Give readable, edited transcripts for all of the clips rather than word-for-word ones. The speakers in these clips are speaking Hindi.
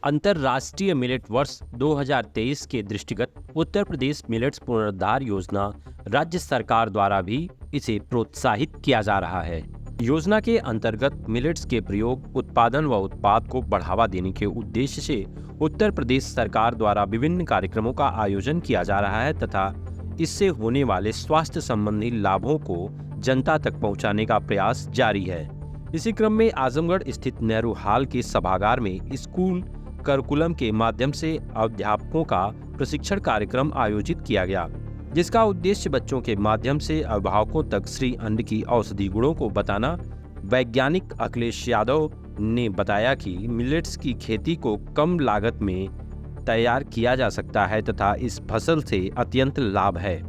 अंतर्राष्ट्रीय मिलेट वर्ष 2023 के दृष्टिगत उत्तर प्रदेश मिलेट्स पुनरुद्धार योजना राज्य सरकार द्वारा भी इसे प्रोत्साहित किया जा रहा है। योजना के अंतर्गत मिलेट्स के प्रयोग, उत्पादन व उत्पाद को बढ़ावा देने के उद्देश्य से उत्तर प्रदेश सरकार द्वारा विभिन्न कार्यक्रमों का आयोजन किया जा रहा है तथा इससे होने वाले स्वास्थ्य संबंधी लाभों को जनता तक पहुंचाने का प्रयास जारी है। इसी क्रम में आजमगढ़ स्थित नेहरू हॉल के सभागार में स्कूल करिकुलम के माध्यम से अध्यापकों का प्रशिक्षण कार्यक्रम आयोजित किया गया, जिसका उद्देश्य बच्चों के माध्यम से अभिभावकों तक श्री अन्न की औषधि गुणों को बताना। वैज्ञानिक अखिलेश यादव ने बताया कि मिलेट्स की खेती को कम लागत में तैयार किया जा सकता है तथा इस फसल से अत्यंत लाभ है।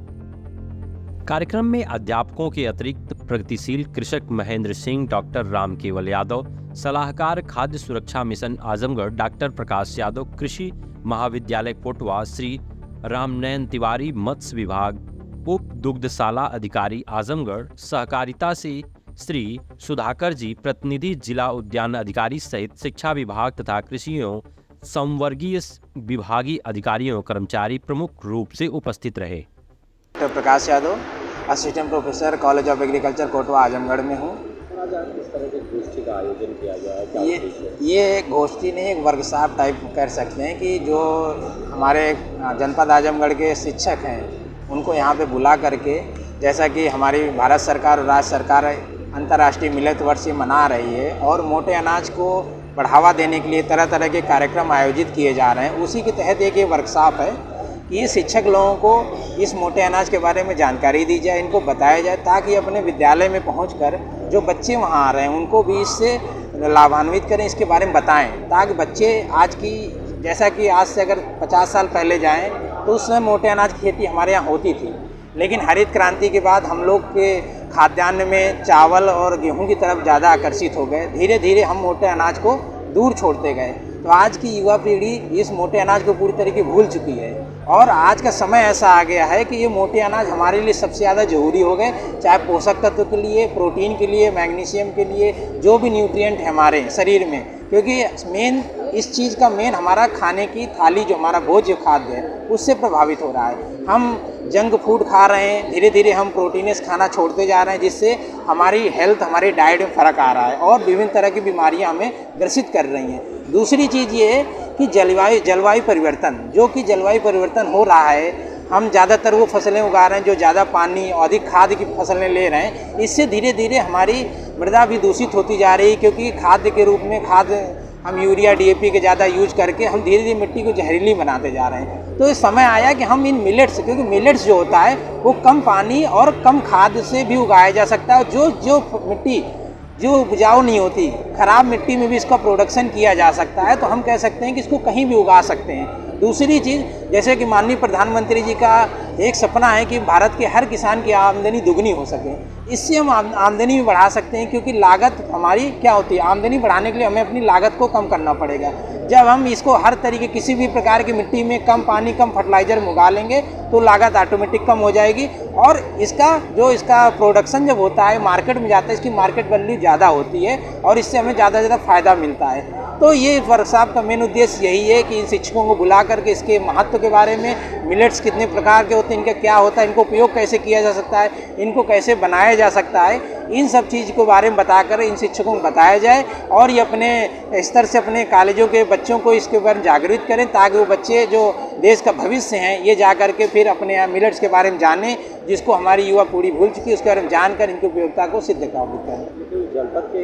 कार्यक्रम में अध्यापकों के अतिरिक्त प्रगतिशील कृषक महेंद्र सिंह, डॉक्टर राम केवल यादव, सलाहकार खाद्य सुरक्षा मिशन आजमगढ़ डॉक्टर प्रकाश यादव, कृषि महाविद्यालय कोटवा श्री रामनयन तिवारी, मत्स्य विभाग उप दुग्धशाला अधिकारी आजमगढ़, सहकारिता से श्री सुधाकर जी, प्रतिनिधि जिला उद्यान अधिकारी सहित शिक्षा विभाग तथा कृषि एवं संवर्गीय विभागीय अधिकारियों कर्मचारी प्रमुख रूप से उपस्थित रहे। Doctor Prakash Yadav, assistant professor, college of agriculture Kotwa Azamgarh में हूँ। किस तरह की गोष्ठी का आयोजन किया गया है? क्या उद्देश्य है? ये एक गोष्ठी नहीं, एक वर्कशॉप टाइप कर सकते हैं कि जो हमारे जनपद आजमगढ़ के शिक्षक हैं उनको यहाँ पे बुला करके, जैसा कि हमारी भारत सरकार और राज्य सरकार अंतर्राष्ट्रीय मिलेट वर्ष मना रही है और मोटे अनाज को बढ़ावा देने के लिए तरह तरह के कार्यक्रम आयोजित किए जा रहे हैं, उसी के तहत एक ये वर्कशॉप है कि ये शिक्षक लोगों को इस मोटे अनाज के बारे में जानकारी दी जाए, इनको बताया जाए, ताकि अपने विद्यालय में पहुंचकर जो बच्चे वहां आ रहे हैं उनको भी इससे लाभान्वित करें, इसके बारे में बताएं, ताकि बच्चे आज की, जैसा कि आज से अगर 50 साल पहले जाएं तो उस समय मोटे अनाज की खेती हमारे यहाँ होती थी, लेकिन हरित क्रांति के बाद हम लोग के खाद्यान्न में चावल और गेहूँ की तरफ ज़्यादा आकर्षित हो गए। धीरे धीरे हम मोटे अनाज को दूर छोड़ते गए, तो आज की युवा पीढ़ी इस मोटे अनाज को पूरी तरीके भूल चुकी है और आज का समय ऐसा आ गया है कि ये मोटे अनाज हमारे लिए सबसे ज़्यादा ज़रूरी हो गए, चाहे पोषक तत्व के लिए, प्रोटीन के लिए, मैग्नीशियम के लिए, जो भी न्यूट्रिएंट है हमारे शरीर में, क्योंकि मेन इस चीज़ का मेन हमारा खाने की थाली, जो हमारा भोज्य खाद्य है, उससे प्रभावित हो रहा है। हम जंक फूड खा रहे हैं, धीरे धीरे हम प्रोटीनस खाना छोड़ते जा रहे हैं, जिससे हमारी हेल्थ, हमारी डाइट में फ़र्क आ रहा है और विभिन्न तरह की बीमारियां हमें ग्रसित कर रही हैं। दूसरी चीज़ ये है कि जलवायु परिवर्तन, जो कि जलवायु परिवर्तन हो रहा है, हम ज़्यादातर वो फसलें उगा रहे हैं जो ज़्यादा पानी, अधिक खाद की फसलें ले रहे हैं, इससे धीरे धीरे हमारी मृदा भी दूषित होती जा रही है, क्योंकि खाद्य के रूप में हम यूरिया, DAP के ज़्यादा यूज करके हम धीरे धीरे मिट्टी को जहरीली बनाते जा रहे हैं। तो इस समय आया कि हम इन मिलेट्स, क्योंकि मिलेट्स जो होता है वो कम पानी और कम खाद से भी उगाया जा सकता है, जो मिट्टी जो उपजाऊ नहीं होती, ख़राब मिट्टी में भी इसका प्रोडक्शन किया जा सकता है, तो हम कह सकते हैं कि इसको कहीं भी उगा सकते हैं। दूसरी चीज़, जैसे कि माननीय प्रधानमंत्री जी का एक सपना है कि भारत के हर किसान की आमदनी दुगनी हो सके, इससे हम आमदनी भी बढ़ा सकते हैं, क्योंकि लागत हमारी क्या होती है, आमदनी बढ़ाने के लिए हमें अपनी लागत को कम करना पड़ेगा। जब हम इसको हर तरीके, किसी भी प्रकार की मिट्टी में कम पानी, कम फर्टिलाइज़र में उगा लेंगे तो लागत ऑटोमेटिक कम हो जाएगी और इसका प्रोडक्शन जब होता है, मार्केट में जाता है, इसकी मार्केट वैल्यू ज़्यादा होती है और इससे हमें ज़्यादा से ज़्यादा फ़ायदा मिलता है। तो ये वर्कशॉप का मेन उद्देश्य यही है कि इन शिक्षकों को बुला करके इसके महत्व के बारे में, मिलेट्स कितने प्रकार के होते हैं, इनका क्या होता है, इनको उपयोग कैसे किया जा सकता है, इनको कैसे बनाया जा सकता है, इन सब चीज़ के बारे में बताकर इन शिक्षकों को बताया जाए और ये अपने स्तर से अपने कॉलेजों के बच्चों को इसके बारे में जागरूक करें, ताकि वो बच्चे जो देश का भविष्य हैं, ये जा करके फिर अपने मिलेट्स के बारे में जानें, जिसको हमारी युवा पीढ़ी भूल चुकी है, उसके बारे में जानकर इनकी उपयोगिता को सिद्ध करें। जनपद के